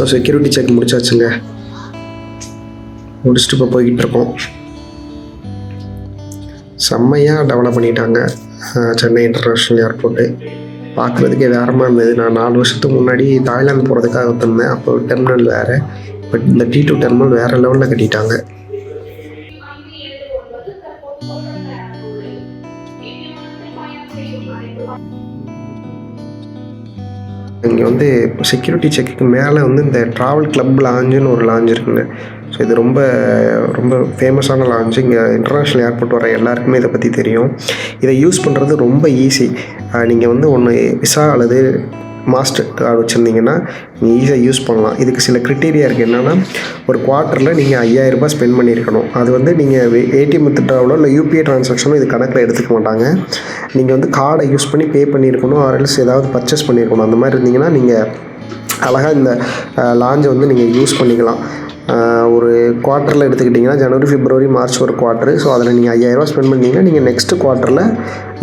So security check முடிச்சாச்சுங்க. முடிச்சுட்டு இப்போ போய்கிட்டு இருக்கோம். செம்மையாக டெவலப் பண்ணிட்டாங்க சென்னை இன்டர்நேஷ்னல் ஏர்போர்ட்டு. பார்க்குறதுக்கே வேறமாக இருந்தது. நான் 4 வருஷத்துக்கு முன்னாடி தாய்லாந்து போகிறதுக்காக வந்திருந்தேன். அப்போ டெர்மினல் வேறு, பட் இந்த T2 டெர்மினல் வேறு லெவலில் கட்டிட்டாங்க. இங்கே வந்து செக்யூரிட்டி செக்குக்கு மேலே வந்து இந்த ட்ராவல் கிளப் லாஞ்சுன்னு ஒரு லாஞ்ச் இருக்குங்க. ஸோ இது ரொம்ப ரொம்ப ஃபேமஸான லான்ச்சு. இங்கே இன்டர்நேஷ்னல் ஏர்போர்ட் வர எல்லாருக்குமே இதை பற்றி தெரியும். இதை யூஸ் பண்ணுறது ரொம்ப ஈஸி. நீங்கள் வந்து ஒன்று விசா அல்லது மாஸ்டர் கார்டு வச்சுருந்தீங்கன்னா நீங்கள் ஈஸியாக யூஸ் பண்ணலாம். இதுக்கு சில க்ரிட்டீரியா இருக்குது. என்னென்னா, ஒரு குவார்ட்டரில் நீங்கள் 5000 ரூபாய் ஸ்பெண்ட் பண்ணியிருக்கணும். அது வந்து நீங்கள் ஏடிஎம் வித்ட்ராவலோ இல்லை யூபிஐ ட்ரான்சாக்ஷனோ இது கணக்கில் எடுத்துக்க மாட்டாங்க. நீங்கள் வந்து கார்டை யூஸ் பண்ணி பே பண்ணியிருக்கணும், ஆர்எல்ஸ் ஏதாவது பர்ச்சேஸ் பண்ணியிருக்கணும். அந்த மாதிரி இருந்தீங்கன்னா நீங்கள் அழகாக இந்த லாஞ்சை வந்து நீங்கள் யூஸ் பண்ணிக்கலாம். ஒரு குவார்ட்டரில் எடுத்துக்கிட்டிங்கன்னா ஜனவரி, பிப்ரவரி, மார்ச் ஒரு குவார்ட்டரு. ஸோ அதில் நீங்கள் 5000 ரூபா ஸ்பெண்ட் பண்ணிங்கன்னா நீங்கள் நெக்ஸ்ட்டு குவார்ட்டரில்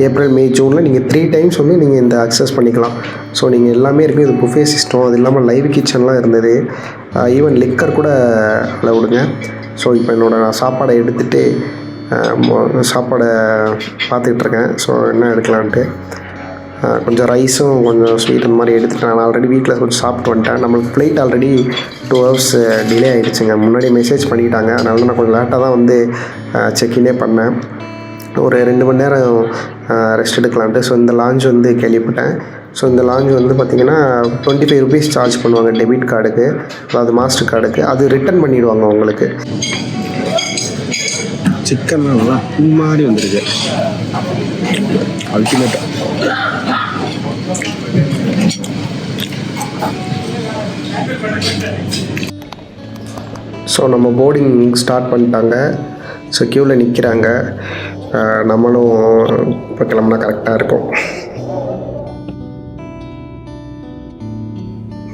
ஏப்ரல், மே, ஜூனில் நீங்கள் 3 டைம்ஸ் வந்து நீங்கள் இந்த அக்சஸ் பண்ணிக்கலாம். ஸோ நீங்கள் எல்லாமே இருக்குது. இது புஃபே சிஸ்டம், அது இல்லாமல் லைவ் கிச்சன்லாம் இருந்தது. ஈவன் லிக்கர் கூட விடுங்க. ஸோ இப்போ நான் சாப்பாடை எடுத்துகிட்டு சாப்பாடை பார்த்துக்கிட்ருக்கேன். ஸோ என்ன எடுக்கலான்ட்டு கொஞ்சம் ரைஸும் கொஞ்சம் ஸ்வீட் அந்த மாதிரி எடுத்துகிட்டு நான் ஆல்ரெடி வீட்டில் கொஞ்சம் சாப்பிட்டு வந்துட்டேன். நம்மளுக்கு ஃப்ளைட் ஆல்ரெடி 2 ஹவர்ஸ் டிலே ஆகிடுச்சுங்க. முன்னாடி மெசேஜ் பண்ணிட்டாங்க. அதனால நான் கொஞ்சம் லேட்டாக தான் வந்து செக்இனே பண்ணேன். ஒரு 2 மணி நேரம் ரெஸ்ட் எடுக்கலான்ட்டு. ஸோ இந்த லாஞ்ச் வந்து கேள்விப்பட்டேன். ஸோ இந்த லாஞ்ச் வந்து பார்த்திங்கன்னா 25 ருபீஸ் சார்ஜ் பண்ணுவாங்க டெபிட் கார்டுக்கு, அதாவது மாஸ்டர் கார்டுக்கு. அது ரிட்டன் பண்ணிவிடுவாங்க உங்களுக்கு. சிக்கன் நல்லா பூ மாதிரி வந்துருக்கு. அல்டிமேட்டாக ஸோ நம்ம போர்டிங் ஸ்டார்ட் பண்ணிட்டாங்க. ஸோ க்யூவில் நிற்கிறாங்க. நம்மளும் இப்போ கிளம்புனா கரெக்டாக இருக்கும்.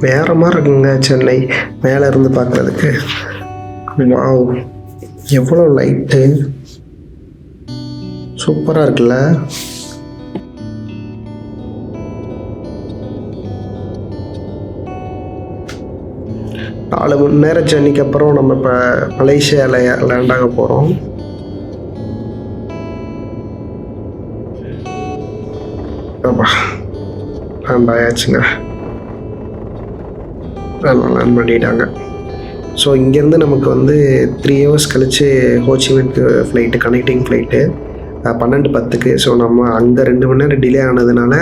வேறு மாதிரி இருக்குங்க சென்னை மேலே இருந்து பார்க்குறதுக்கு. வாவ், எவ்வளோ லைட்டு, சூப்பராக இருக்குல்ல. நாலு மணி நேரம் ஜர்னிக்கு அப்புறம் நம்ம இப்போ மலேசியாவில் லேண்ட் ஆக போகிறோம். லேண்ட் ஆயாச்சுங்க. லேண்ட் பண்ணிட்டாங்க. ஸோ இங்கேருந்து நமக்கு வந்து 3 ஹவர்ஸ் கழித்து ஹோச்சிமின்க்கு ஃப்ளைட்டு, கனெக்டிங் ஃப்ளைட்டு 12:10க்கு. ஸோ நம்ம அங்கே 2 மணி நேரம் டிலே ஆனதுனால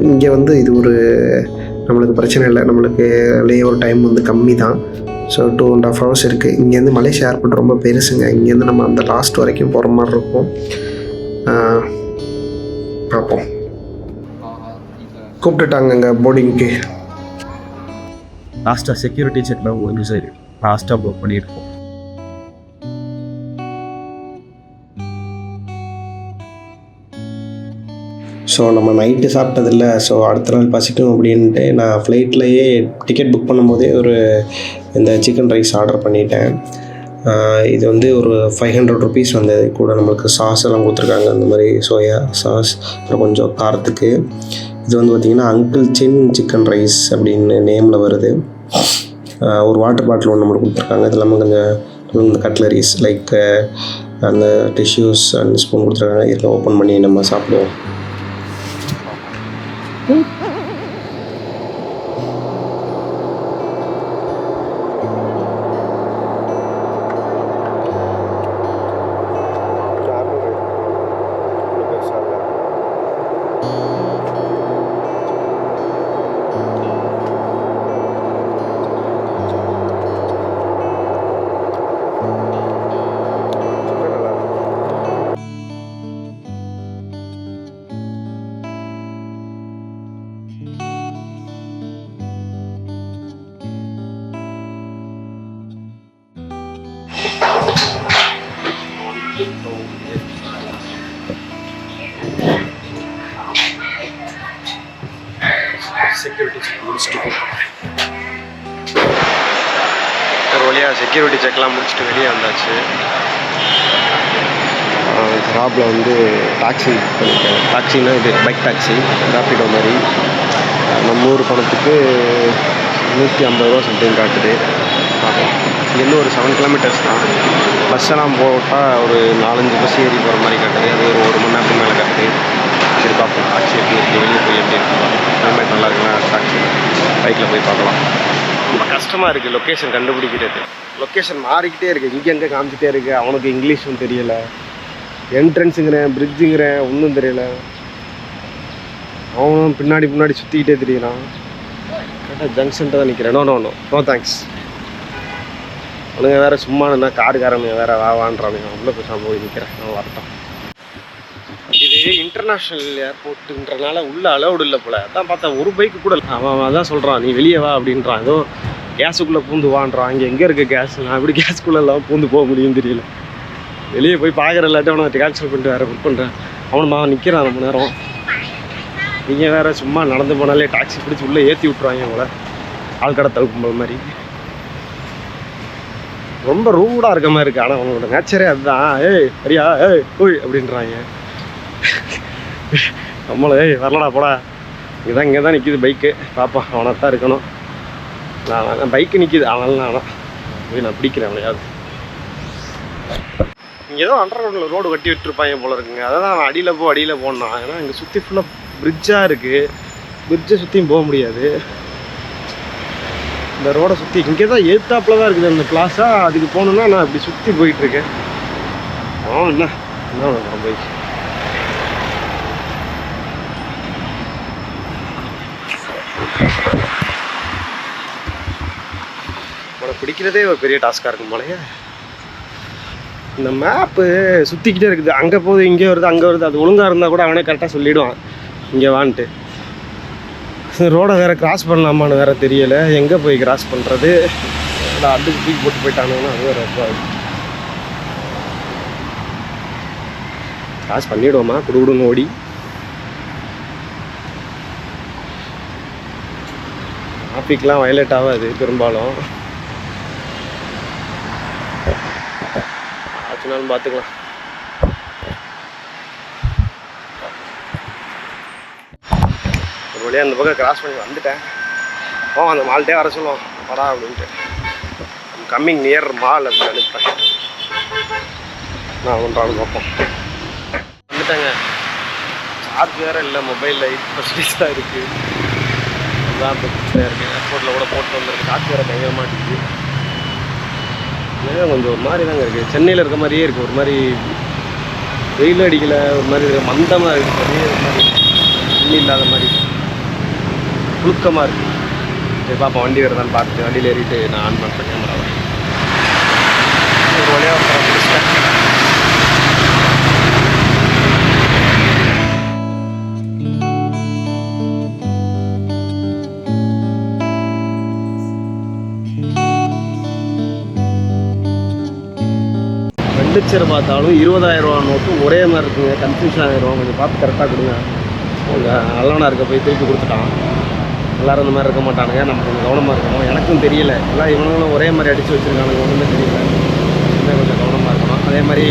இங்கே வந்து இது ஒரு நம்மளுக்கு பிரச்சனை இல்லை. நம்மளுக்கு லேஓவர் டைம் வந்து கம்மி தான். ஸோ 2.5 ஹவர்ஸ் இருக்குது. இங்கேருந்து மலேசியா ஏர்போர்ட் ரொம்ப பெருசுங்க. இங்கேருந்து நம்ம அந்த லாஸ்ட் வரைக்கும் போகிற மாதிரி இருக்கும். பார்ப்போம். கூப்பிட்டுட்டாங்கங்க போர்டிங்க்கு. லாஸ்ட்டாக செக்யூரிட்டி செக்லாம் முடிஞ்சு சரி லாஸ்ட்டாக புக் பண்ணியிருக்கோம். ஸோ நம்ம நைட்டு சாப்பிட்டதில்ல. ஸோ அடுத்த நாள் பசிக்கும் அப்படின்ட்டு நான் ஃப்ளைட்லேயே டிக்கெட் புக் பண்ணும்போதே ஒரு இந்த சிக்கன் ரைஸ் ஆர்டர் பண்ணிட்டேன். இது வந்து ஒரு 500 ருபீஸ் வந்தது. கூட நம்மளுக்கு சாஸ் எல்லாம் கொடுத்துருக்காங்க. அந்த மாதிரி சோயா சாஸ், அப்புறம் கொஞ்சம் காரத்துக்கு. இது வந்து பார்த்திங்கன்னா அங்கிள் சின் சிக்கன் ரைஸ் அப்படின்னு நேமில் வருது. ஒரு வாட்டர் பாட்டில் ஒன்று நம்மளுக்கு கொடுத்துருக்காங்க. இது இல்லாமல் கொஞ்சம் இந்த கட்லரிஸ் லைக் அந்த டிஷ்யூஸ் அண்ட் ஸ்பூன் கொடுத்துருக்காங்க. இதில் ஓப்பன் பண்ணி நம்ம சாப்பிடுவோம். செக்யூரிட்டி செக் முடிச்சுட்டு ஒரு வழியாக செக்யூரிட்டி செக்லாம் முடிச்சுட்டு வெளியே வந்தாச்சு. ராப்பில் வந்து டாக்ஸி பண்ணிட்டேன். டாக்ஸின்னா இது பைக் டாக்ஸி, ராப்பிடோ மாதிரி. நம்ம ஊர் பணத்துக்கு 150 சம்திங் காட்டுது. பார்க்கலாம். இங்கேருந்து ஒரு 7 கிலோமீட்டர்ஸ் தான். பஸ்ஸெல்லாம் போட்டால் ஒரு 4-5 பஸ் ஏறி போகிற மாதிரி காட்டுது. அது ஒரு மணி நேரத்துக்கு மேலே காட்டுது. சரி பார்ப்போம். டாக்ஸி எப்படி இருக்குது, வெளியே போய் எப்படி இருக்குது, கிளைமேட் நல்லா இருக்குன்னா டாக்ஸி பைக்கில் போய் பார்க்கலாம். ரொம்ப கஷ்டமாக இருக்குது லொக்கேஷன் கண்டுபிடிக்கிறது. லொக்கேஷன் மாறிக்கிட்டே இருக்குது, இங்கே எங்கே காமிச்சிட்டே இருக்குது. அவனுக்கு இங்கிலீஷும் தெரியலை, என்ட்ரன்ஸுங்கிறேன், பிரிட்ஜுங்கிறேன், ஒன்றும் தெரியலை. அவனும் பின்னாடி சுற்றிக்கிட்டே தெரியறான். கரெக்டாக ஜங்ஷன்ட்டு தான் நிற்கிறேன். No thanks. அவனுங்க வேறு சும்மா என்ன காடுக்காரனுங்க வேறு வான்றானுங்க. அவ்வளோ பேசாமல் போய் நிற்கிறேன். நான் வரட்டும். இது இன்டர்நேஷ்னல் ஏர்போர்ட்டுன்றனால உள்ள அலௌடு இல்லை போல். அதான் பார்த்தா ஒரு பைக்கு கூட அவன் அதான் சொல்கிறான், நீ வெளியே வா அப்படின்றான். ஏதோ கேஸுக்குள்ளே பூந்து வான்றான். இங்கே எங்கே இருக்குது கேஸ்? நான் எப்படி கேஸுக்குள்ளே எல்லாம் பூந்து போக முடியும்னு தெரியல. வெளியே போய் பார்க்குற இல்லாட்டி அவனை கேன்சல் பண்ணிட்டு வேறு புக் பண்ணுறேன். அவனுமா நிற்கிறான் ரொம்ப நேரம். நீங்கள் வேறு சும்மா நடந்து போனாலே டாக்ஸி பிடிச்சி உள்ளே ஏற்றி விட்ருவாங்க உங்களை, ஆள்கடத்தல் கும்பல் மாதிரி. ரொம்ப ரூடாக இருக்க மாதிரி இருக்குது. ஆனால் அவங்களோட நேச்சரே அதுதான். சரியா போய் அப்படின்றாங்க. நம்மள வரலடா போடா, இங்கே தான் நிற்கிது பைக்கு. பாப்பா அவனை தான் இருக்கணும். நான் பைக்கு நிற்கிது அவனால போய் நான் பிடிக்கிறேன் அவனையாவது. இங்கே ஏதோ அண்டர் கிரவுண்டில் ரோடு கட்டி விட்டுருப்பாங்க போல இருக்குங்க. அதை தான் நான் அடியில் போடணும். ஏன்னா இங்கே சுற்றி ஃபுல்லாக பிரிட்ஜாக இருக்குது. பிரிட்ஜை சுற்றியும் போக முடியாது. இந்த ரோடை சுற்றி இங்கே தான் எதிர்த்தாப்பில் தான் இருக்குது அந்த பிளாஸா. அதுக்கு போகணுன்னா நான் இப்படி சுற்றி போயிட்டுருக்கேன். என்ன போய் உனக்கு பிடிக்கிறதே ஒரு பெரிய டாஸ்காக இருக்கும் போலயே. இந்த மேப்பு சுற்றிக்கிட்டே இருக்குது. அங்கே போகுது, இங்கே வருது, அங்கே வருது. அது ஒழுங்காக இருந்தால் கூட அவனே கரெக்டாக சொல்லிவிடுவான் இங்கே வான்ட்டு. ரோடை வேறு கிராஸ் பண்ணலாமான்னு வேறு தெரியலை. எங்கே போய் கிராஸ் பண்ணுறது? அதுக்கு தூக்கி போட்டு போயிட்டானுங்கன்னா அது வேறு ரொம்ப கிராஸ் பண்ணிவிடுவோமா குடுன்னு ஓடி. டிராஃபிக்லாம் வயலேட் ஆகாது பெரும்பாலும். ஆச்சுனாலும் பார்த்துக்கலாம். ஒரு வழியாக அந்த பக்கம் கிராஸ் பண்ணி வந்துட்டேன். அந்த மால்கிட்டே வர சொல்லுவோம் வரா அப்படின்ட்டு. கம்மிங் நியர் மால் அப்படின்னு அனுப்பிட்டேன். நான் ஒன்றாலும் பார்ப்போம். வந்துட்டேங்க. சார்ஜ் வேறு இல்லை மொபைலில். 8% தான் இருக்குது. அதுதான் இப்போ பிரச்சனையாக இருக்குது. ஏர்போர்ட்டில் கூட போட்டு வந்துருக்கு. காற்று வேறு பயங்கர மாட்டேங்குது. கொஞ்சம் ஒரு மாதிரி தாங்க இருக்குது. சென்னையில் இருக்க மாதிரியே இருக்குது. ஒரு மாதிரி வெயில் அடிக்கலை, ஒரு மாதிரி மந்தமாக இருக்குது. பெரிய ஒரு மாதிரி தண்ணி இல்லாத மாதிரி புழுக்கமாக இருக்குது. சரி பார்ப்போம் வண்டி வருதான்னு பார்த்துட்டு வண்டியில் ஏறிட்டு நான் ஆன் பண்ணுறேன் கேமராவை. ஒரு வழியாக முடிச்சிட்டேன். ரெண்டு பார்த்தாலும் 20,000 ரூபா நோட்டு ஒரே மாதிரி இருக்குங்க. கன்ஃபியூஷன் ஆகிடும். கொஞ்சம் பார்த்து கரெக்டாக கொடுங்க. கொஞ்சம் நல்லவனாக இருக்க போய் திருப்பி கொடுத்துட்டான். எல்லோரும் இந்த மாதிரி இருக்க மாட்டானுங்க. நம்ம கொஞ்சம் கவனமாக இருக்கணும். எனக்கும் தெரியல, எல்லாம் இவனுங்களும் ஒரே மாதிரி அடித்து வச்சுருக்கானுங்க. ஒன்றுமே தெரியல. இன்னும் கொஞ்சம் கவனமாக இருக்கணும். அதே மாதிரி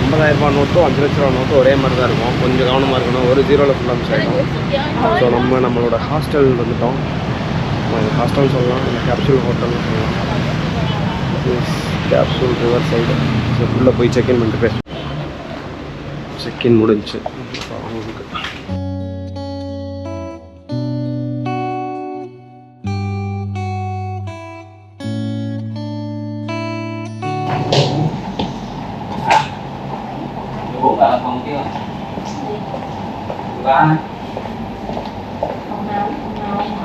50,000 ரூபா நோட்டும் 5 லட்ச ரூபா நோட்டும் ஒரே மாதிரி தான் இருக்கும். கொஞ்சம் கவனமாக இருக்கணும். ஒரு 0ல் ஃபுல்லாக மிஸ் ஆகிடும். ஸோ நம்மளோட ஹாஸ்டல் வந்துவிட்டோம். ஹாஸ்டல்னு சொல்லலாம், இல்லை கேப்சூல் ஹோட்டல்னு சொல்லலாம். Capsule river side. ஸோ உள்ளே போய் செக்இன் பண்ணிட்டு பேசுவோம். செக்இன் முடிஞ்சு அவங்களுக்கு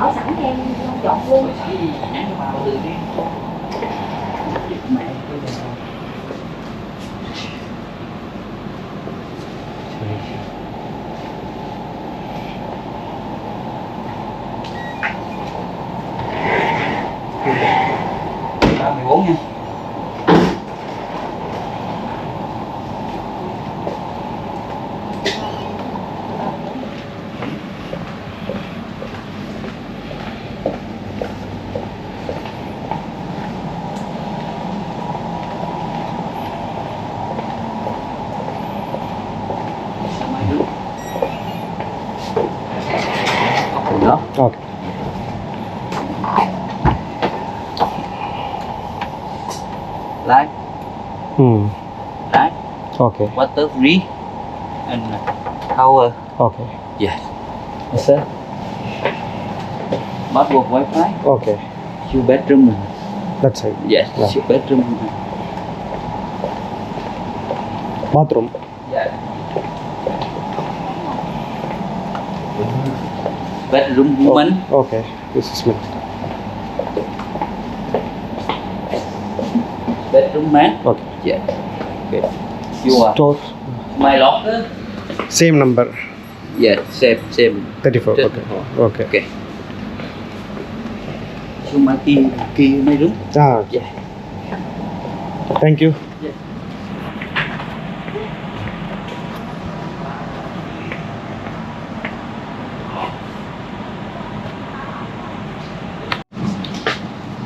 ở sẵn cho em chọn luôn. nha. Okay Right? Okay Water free and power. Okay Yes. Yes, sir. Bathroom Wi-Fi. Okay Your bedroom. That side Yes, Yeah. your bedroom. Bathroom Yeah. Bedroom woman. Okay this is me Bedroom man. Okay Yes. Okay. You are store my locker. Same number Yes, same. 34 okay okay Okay. So my key in my room. Yeah. Thank you. Yeah.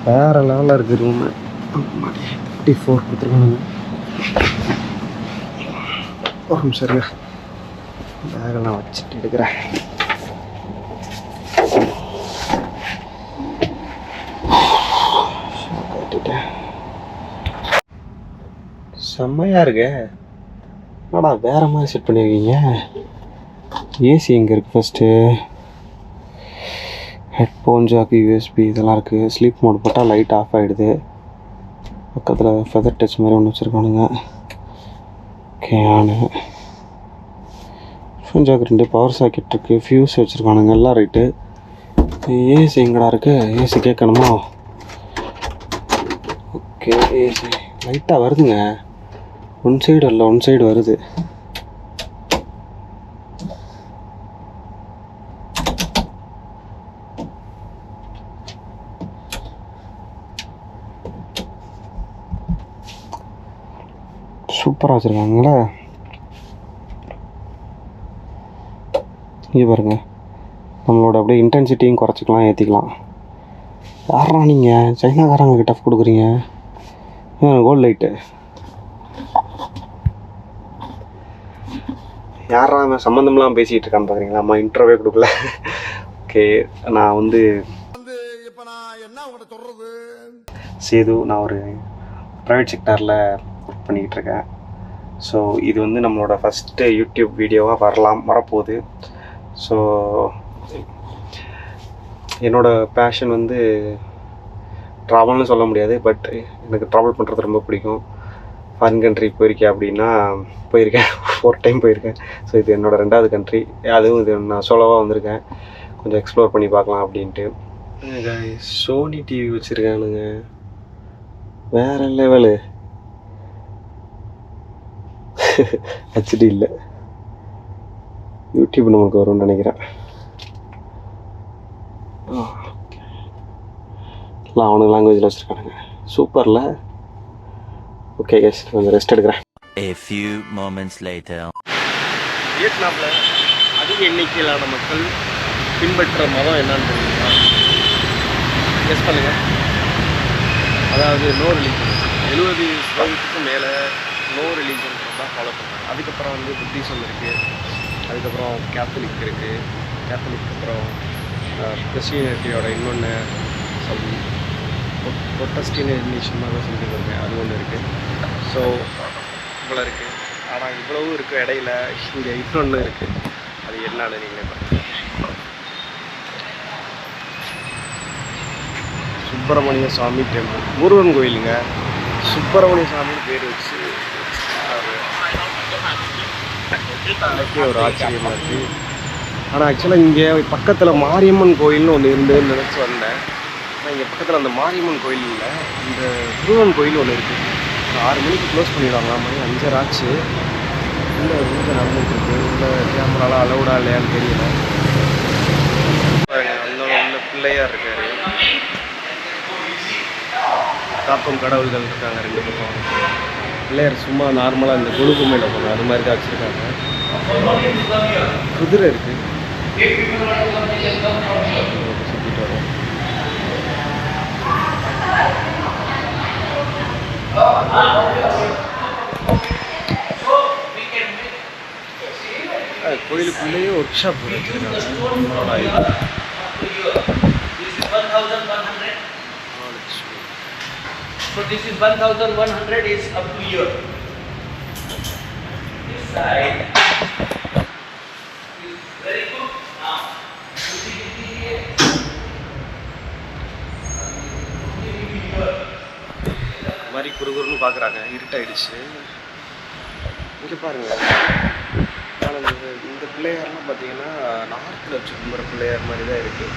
வேறு லெவலில் இருக்குது room 34 கொடுத்துருக்கானுங்க. ஒரு நிமிஷம் இருங்க, பேகெல்லாம் வச்சுட்டு எடுக்கிறேன். செம்மையாக இருக்கு. என்னடா வேறு மாதிரி செட் பண்ணியிருக்கீங்க. ஏசி எங்கே இருக்குது ஃபஸ்ட்டு? ஹெட்ஃபோன் ஜாக்கு, யூஎஸ்பி இதெல்லாம் இருக்குது. ஸ்லீப் மோட் போட்டால் லைட் ஆஃப் ஆகிடுது. பக்கத்தில் ஃபெதர் டச் மாதிரி ஒன்று வச்சுருக்கானுங்க. ஓகே ஆனு ஹெட்ஃபோன் ஜாக்கு 2 பவர் சாக்கெட் இருக்குது. ஃபியூஸ் வச்சுருக்கானுங்க. எல்லாம் ரைட்டு. ஏசி எங்கடா இருக்குது? ஏசி கேட்கணுமா? ஓகே ஏசி லைட்டாக வருதுங்க. ஒன் சைடு இல்லை, ஒன் சைடு வருது. சூப்பராக வச்சுருக்காங்களே. இங்கே பாருங்கள், நம்மளோட அப்படியே இன்டென்சிட்டியும் குறைச்சிக்கலாம், ஏற்றிக்கலாம். யாரா நீங்கள் சைனாக்காரங்களுக்கு டஃப் கொடுக்குறீங்க? கோல்டு லைட்டு யாரா அவன் சம்மந்தம்லாம் பேசிகிட்டு இருக்கான்னு பார்க்குறீங்களா? அம்மா இன்ட்ரோவே கொடுக்கல. ஓகே நான் வந்து இப்போ நான் என்ன உங்கள்கிட்ட சொல்கிறது? சேது, நான் ஒரு ப்ரைவேட் செக்டாரில் ஒர்க் பண்ணிக்கிட்டு இருக்கேன். ஸோ இது வந்து நம்மளோட ஃபஸ்ட்டு யூடியூப் வீடியோவாக வரப்போகுது. ஸோ என்னோடய பேஷன் வந்து ட்ராவல்னு சொல்ல முடியாது, பட் எனக்கு ட்ராவல் பண்ணுறது ரொம்ப பிடிக்கும். ஃபாரின் கண்ட்ரி போயிருக்கேன் அப்படின்னா போயிருக்கேன், 4 டைம் போயிருக்கேன். ஸோ இது என்னோடய 2வது கண்ட்ரி. அதுவும் இது நான் சோலோவாக வந்திருக்கேன், கொஞ்சம் எக்ஸ்ப்ளோர் பண்ணி பார்க்கலாம் அப்படின்ட்டு. சோனி டிவி வச்சுருக்கானுங்க, வேறு லெவலு. ஹெச்டி இல்லை, யூடியூப் நமக்கு வரும்னு நினைக்கிறேன். எல்லாம் அவனுக்கு லாங்குவேஜில் வச்சுருக்கானுங்க. சூப்பரில். ஓகே கேஸ், கொஞ்சம் ரெஸ்ட் எடுக்கிறேன். A few moments later. வியட்நாமில் அதிக எண்ணிக்கையிலான மக்கள் பின்பற்ற மதம் என்னன்னு தெரியுங்களா? கெஸ் பண்ணுங்கள். அதாவது நோ ரிலீஜன். 70% மேலே நோ ரிலீஜன் தான் ஃபாலோ பண்ணுறாங்க. அதுக்கப்புறம் வந்து புத்திசம் இருக்குது, அதுக்கப்புறம் கேத்தலிக் இருக்குது, கேத்தலிக் அப்புறம் கிறிஸ்டியனிட்டியோட இன்னொன்று ப்ரொட்டஸ்டினேஷன் மாதிரி சொல்லிட்டு வருங்க, அது ஒன்று இருக்குது. ஸோ இவ்வளோ இருக்குது. ஆனால் இவ்வளவும் இருக்குது இடையில இங்கே இன்னொன்று இருக்குது. அது என்னன்னு நீங்களே பாருங்கள். சுப்பிரமணிய சாமி டெம்பிள், முருகன் கோயிலுங்க. சுப்பிரமணிய சாமின்னு பேர் வச்சு எனக்கே ஒரு ஆச்சரியமாக இருக்குது. ஆனால் ஆக்சுவலாக இங்கே பக்கத்தில் மாரியம்மன் கோயில்னு ஒன்று இருந்ததுன்னு நினச்சி வந்தேன். ஆனால் இங்கே பக்கத்தில் அந்த மாரியம்மன் கோயில் இல்லை, இந்த முருகன் கோயில் ஒன்று இருக்குது. 6 மணிக்கு க்ளோஸ் பண்ணிடுவாங்களா, மணி 5:30 ஆச்சு. உள்ளே நடந்துட்டுருக்கு. உள்ள கேமராலாம் அலௌடா இல்லையான்னு தெரியல. அந்த உள்ள பிள்ளையார் இருக்கார், காக்கும் கடவுள்கள் இருக்காங்க 2 பக்கம். பிள்ளையார் சும்மா நார்மலாக இந்த கொழுப்பு மேலே போகணும் அது மாதிரி தான் வச்சுருக்காங்க. குதிரை இருக்குது, சுற்றிட்டு வரோம். கோயிலுக்குள்ளேயே ஒர்க் ஷாப் வச்சுருக்காங்க. So this is 1100 is up to here. This side is very good. Now, இந்த மாதிரி குறுகுறுன்னு பார்க்குறாங்க, இருட்டாயிடுச்சு. இங்கே பாருங்கள், ஆனால் இந்த பிள்ளையார்லாம் பார்த்தீங்கன்னா நார்த்தில் வச்சு கும்பிட்ற பிள்ளையார் மாதிரி தான் இருக்குது.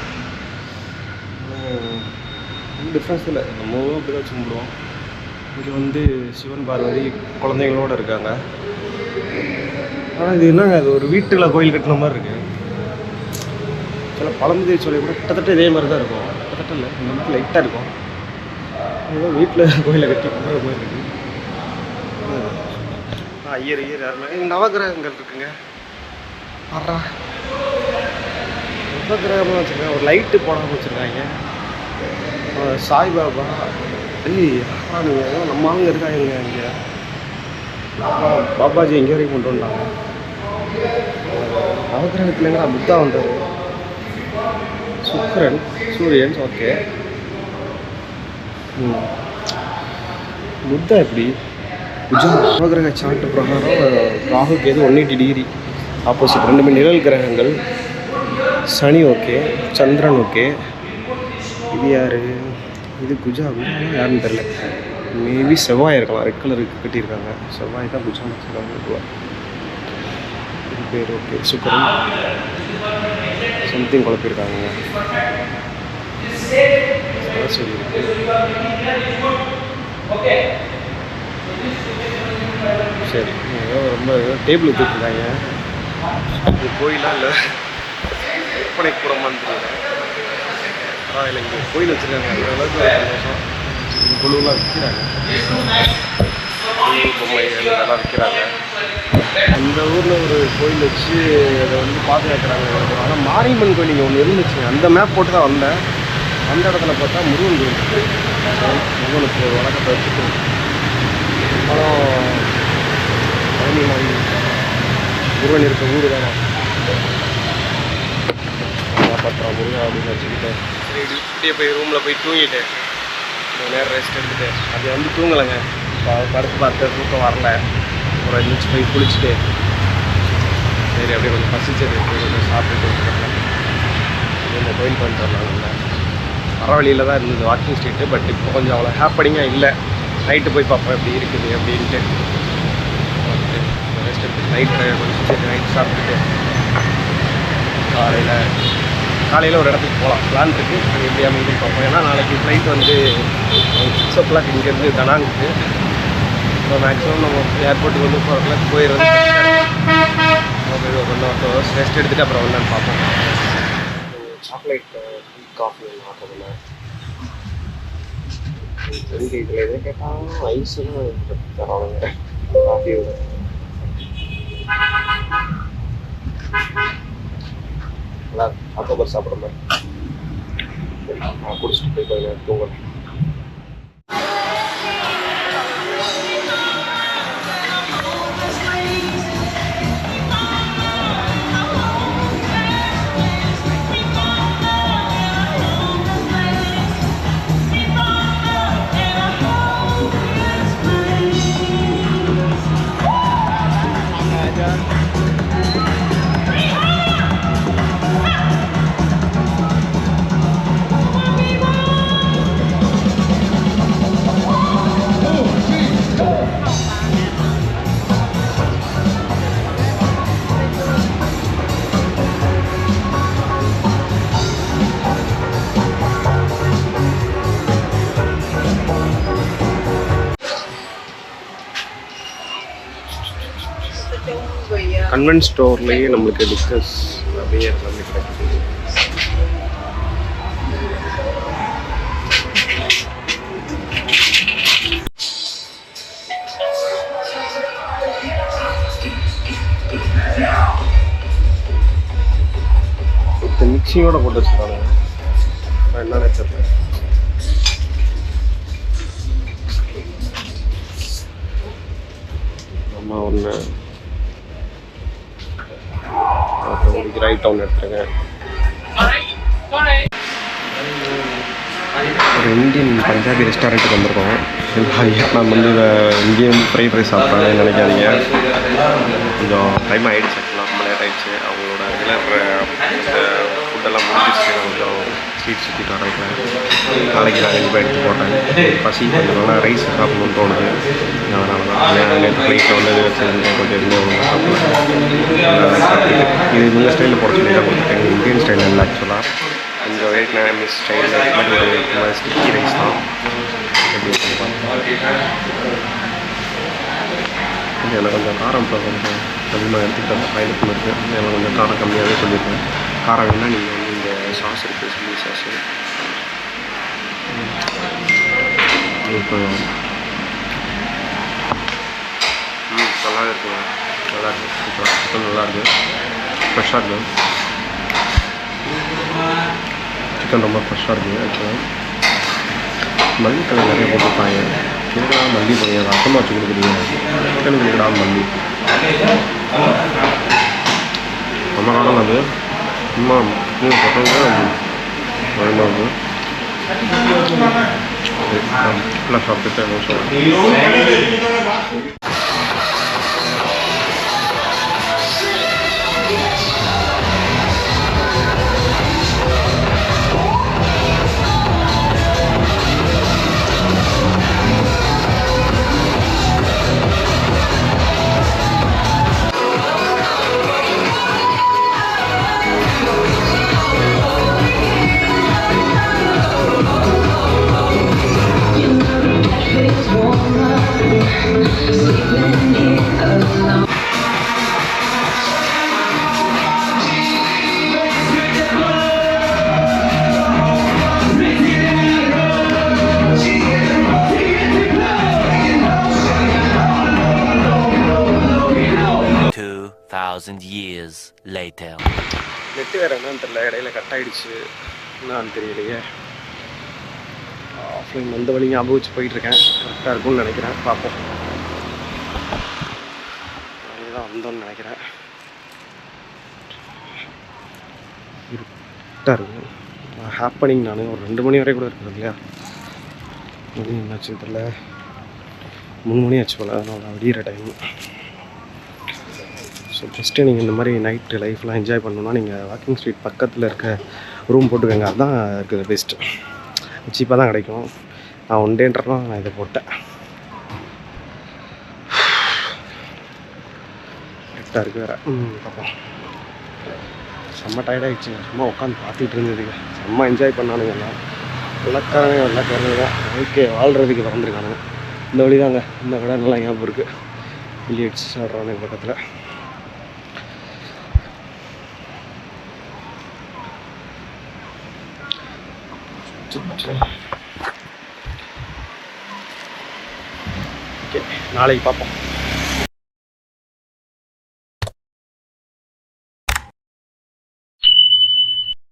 ஒன்றும் டிஃப்ரென்ஸ் இல்லை, நம்மளும் அப்படி தான் வச்சு கும்பிடுவோம். இங்கே வந்து சிவன் பார்வதி குழந்தைங்களோடு இருக்காங்க. ஆனால் இது என்னங்க, அது ஒரு வீட்டில் கோயில் கட்டின மாதிரி இருக்குது. சில பழமுதிரை சோலை கூட கிட்டத்தட்ட இதே மாதிரி தான் இருக்கும். கிட்டத்தட்ட இல்லை, இந்த மாதிரி லைட்டாக இருக்கும். அதுதான் வீட்டில் கோயிலை கட்டி கும்பிட்ற மாதிரி இருக்குது. ஐயர் யாருமே நவகிரகங்கள் இருக்குங்க. ஆறா நவகிரகமாக வச்சுருக்காங்க, ஒரு லைட்டு போடாமல் வச்சுருக்காங்க. சாய்பாபா, நீங்கள் நம்ம ஆளுங்க இருக்காங்க இங்கே. பாபாஜி எங்கே வரைக்கும் கொண்டு வந்தாங்க. நவகிரகத்துலேங்க புத்தா வந்தார், சுக்கிரன், சூரியன், ஓகே. புத்தா எப்படி குஜா நவகிரக சார்ட்டு பிரகாரம் ராகு கேது 180 டிகிரி ஆப்போசிட், ரெண்டுமே நிழல் கிரகங்கள். சனி ஓகே, சந்திரன் ஓகே. இது யார்? இது குஜானா யாருன்னு தெரில. மேபி செவ்வாய் இருக்கலாம், ரெட் கலருக்கு கட்டியிருக்காங்க. செவ்வாய் தான் குஜான்னு வச்சுருக்காங்க. இது பேர் ஓகே, சுக்கரன் சம்திங் குழப்பியிருக்காங்க. சரஸ்வதி சரி, ரொம்ப டேபிள் வச்சுருக்காங்க. இது கோயிலாக இல்லை விற்பனை கூடமான்னு தெரியல. இல்லை இங்கே கோயில் வச்சுருக்காங்க, அந்த அளவுக்கு சந்தோஷம். குழுவெலாம் விற்கிறாங்க, பொம்மைகள் இதெல்லாம் விற்கிறாங்க. அந்த ஊரில் ஒரு கோயில் வச்சு அதை வந்து பாதுகாக்கிறாங்க. ஆனால் மாரியம்மன் கோயில் இங்கே ஒன்று இருந்துச்சு, அந்த மேப் போட்டு தான் வந்தேன். அந்த இடத்துல பார்த்தா முருகன் கோயில் இருக்குது. முருகனுக்கு ஒரு வழக்கத்தை வச்சுட்டு அப்புறம் பழனி மாதிரி முருகன் இருக்க ஊர் தானே காப்பாற்றுறான் முருகன் அப்படின்னு வச்சுக்கிட்டு இப்படியே போய் ரூமில் போய் தூங்கிட்டு நேரம் ரெஸ்ட் எடுத்துகிட்டு அது வந்து தூங்கலைங்க. படுத்து பார்த்து தூக்கம் வரல. ஒரு எழுந்திரிச்சு போய் குளிச்சுட்டு சரி அப்படியே கொஞ்சம் பசிச்சது கொஞ்சம் சாப்பிட்டுட்டு இந்த கோயில் பண்ணிட்டு வரலாம்ல. வர வழியில் தான் இருந்தது வாக்கிங் ஸ்ட்ரீட்டு. பட் இப்போ கொஞ்சம் அவ்வளோ ஹாப்பனிங்காக இல்லை. நைட்டு போய் பார்ப்போம் எப்படி இருக்குது அப்படின்ட்டு. ரெஸ்ட் எடுத்து நைட் சாப்பிட்டுட்டு காலையில் ஒரு இடத்துக்கு போகலாம் பிளான் இருக்குது. அது எப்படி அமைதின்னு பார்ப்போம். ஏன்னா நாளைக்கு ஃப்ளைட் வந்து 6 o'clock இங்கேருந்து தனாங்குக்கு. ஸோ மேக்ஸிமம் நம்ம ஏர்போர்ட்டுக்கு வந்து 4 o'clock போயிடுறது. ஒரு 1 hours ரெஸ்ட் எடுத்துகிட்டு அப்புறம் வந்தான்னு பார்ப்போம். சாக்லேட் காஃபி ஆர்டர் பண்ணேன். இதில் எதுவும் கேட்டால் ஐஸுன்னு தரானுங்க காஃபியோட. நல்லா அக்டோபர் சாப்பிட்ற மாதிரி. நான் குடிச்சிட்டு போய் கொஞ்சம் நேரம் தூங்கணும். கன்வென்ட் ஸ்டோர்லேயே நம்மளுக்கு டிஸ்கஸ் அப்படியே எல்லாமே கிடைக்குது. மிக்சிங்கோட போட்டு வச்சுருக்காங்க. என்ன தெரியல. நம்ம ஒன்று ரைட் டவுன் எடுத்துருங்க. ஒரு இந்தியன் பஞ்சாபி ரெஸ்டாரண்ட்டுக்கு வந்திருக்கோம். நான் வந்து இந்தியன் ஃப்ரைட் ரைஸ் சாப்பிட்றாங்கன்னு நினைக்காதீங்க. கொஞ்சம் டைம் ஆகிடுச்சு, ஆக்சுவலாக ரொம்ப லேட் ஆகிடுச்சு. அவங்களோட ரெகுலர் ஃபுட்டெல்லாம் முடிஞ்சிச்சு. கொஞ்சம் ஸ்ட்ரீட் சுற்றிட்டு வரேன். நாளைக்கு நான் கண்டிப்பாக எடுத்து போட்டேன். பசி கொஞ்சம் நல்லா ரைஸ் சாப்பிடணும்னு தோணுது. அதனால தான் நேற்று ஃப்ளைட்டில் வந்து கொஞ்சம் எதுவுமே ஒன்று சாப்பிடுவேன். இது இந்த ஸ்டைலில் போட சொல்லி தான் கொடுத்துட்டேன். இந்தியன் ஸ்டைலில் இல்லை, ஆக்சுவலாக கொஞ்சம் வியட்நாமிஸ் ஸ்டைலில் மாதிரி ஸ்டிக்கி ரைஸ் தான். எப்படி எனக்கு கொஞ்சம் காரம் இப்போ கொஞ்சம் அதிகமாக எடுத்துக்கிட்டு பயணத்தில் இருக்குது. எனக்கு கொஞ்சம் காரம் கம்மியாகவே சொல்லியிருக்கேன். காரம் வேணால் நீங்கள் வந்து இந்த சாஸ் இருக்குது, சில்லி சாஸு. இப்போ நல்லா இருக்குங்க, நல்லா இருக்குது. சூப்பராக சிக்கன் நல்லாயிருக்கு, ஃப்ரெஷ்ஷாக இருக்குது. சிக்கன் ரொம்ப ஃப்ரெஷ்ஷாக இருக்குது. ஆக்சுவலாக மல்லித்தலை நிறைய போட்டுருப்பாங்க. எங்கடா மல்லி போய் ரசமாக வச்சு கொடுக்குறீங்க, சிக்கனுக்கு எங்கடா மல்லி? நம்ம காலம் அது சும்மா போட்டாங்க பயமாக இருக்குது. ஃபுல்லாக சாப்பிட்டுட்டு என்ன சொல்லுங்கள். 2,000 years later. நெட்டு வேறு என்னன்னு தெரியல, இடையில கட் ஆகிடுச்சு, என்னான்னு தெரியலையே. ஆஃப்லைன் வந்த வழி ஞாபகம் வச்சு போயிட்டுருக்கேன். கரெக்டாக இருக்கும்னு நினைக்கிறேன், பார்ப்போம். தான் வந்தோன்னு நினைக்கிறேன். இருட்டாக இருக்குது. ஹாப்பனிங் நான் ஒரு 2 மணி வரை கூட இருக்குது இல்லையா? மணி என்னாச்சுன்னு தெரியல, 3 மணி ஆச்சு போல். அதனால் விடிகிற டைமு. ஸோ ஃபஸ்ட்டு நீங்கள் இந்த மாதிரி நைட்டு லைஃப்லாம் என்ஜாய் பண்ணணுன்னா நீங்கள் வாக்கிங் ஸ்ட்ரீட் பக்கத்தில் இருக்க ரூம் போட்டுக்கோங்க. அதுதான் இருக்குது பெஸ்ட்டு. சீப்பாக தான் கிடைக்கும். நான் 1 டேன்றலாம் நான் இதை போட்டேன். கரெக்டாக இருக்குது வேறு. பார்ப்போம். செம்ம டயர்டாகிடுச்சுங்க. சும்மா உட்காந்து பார்த்துட்டு இருந்ததுக்கு செம்ம என்ஜாய் பண்ணானுங்க எல்லாம். வெள்ளக்காரங்க தான் ஓகே வாழ்கிறதுக்கு பிறந்திருக்கானுங்க. இந்த வழி தாங்க, இந்த கடை நல்லா ஞாபகம் இருக்குது. இலியட்ஸ் ஆடுறானுங்க பக்கத்தில். ஓகே, நாளைக்கு பார்ப்போம்.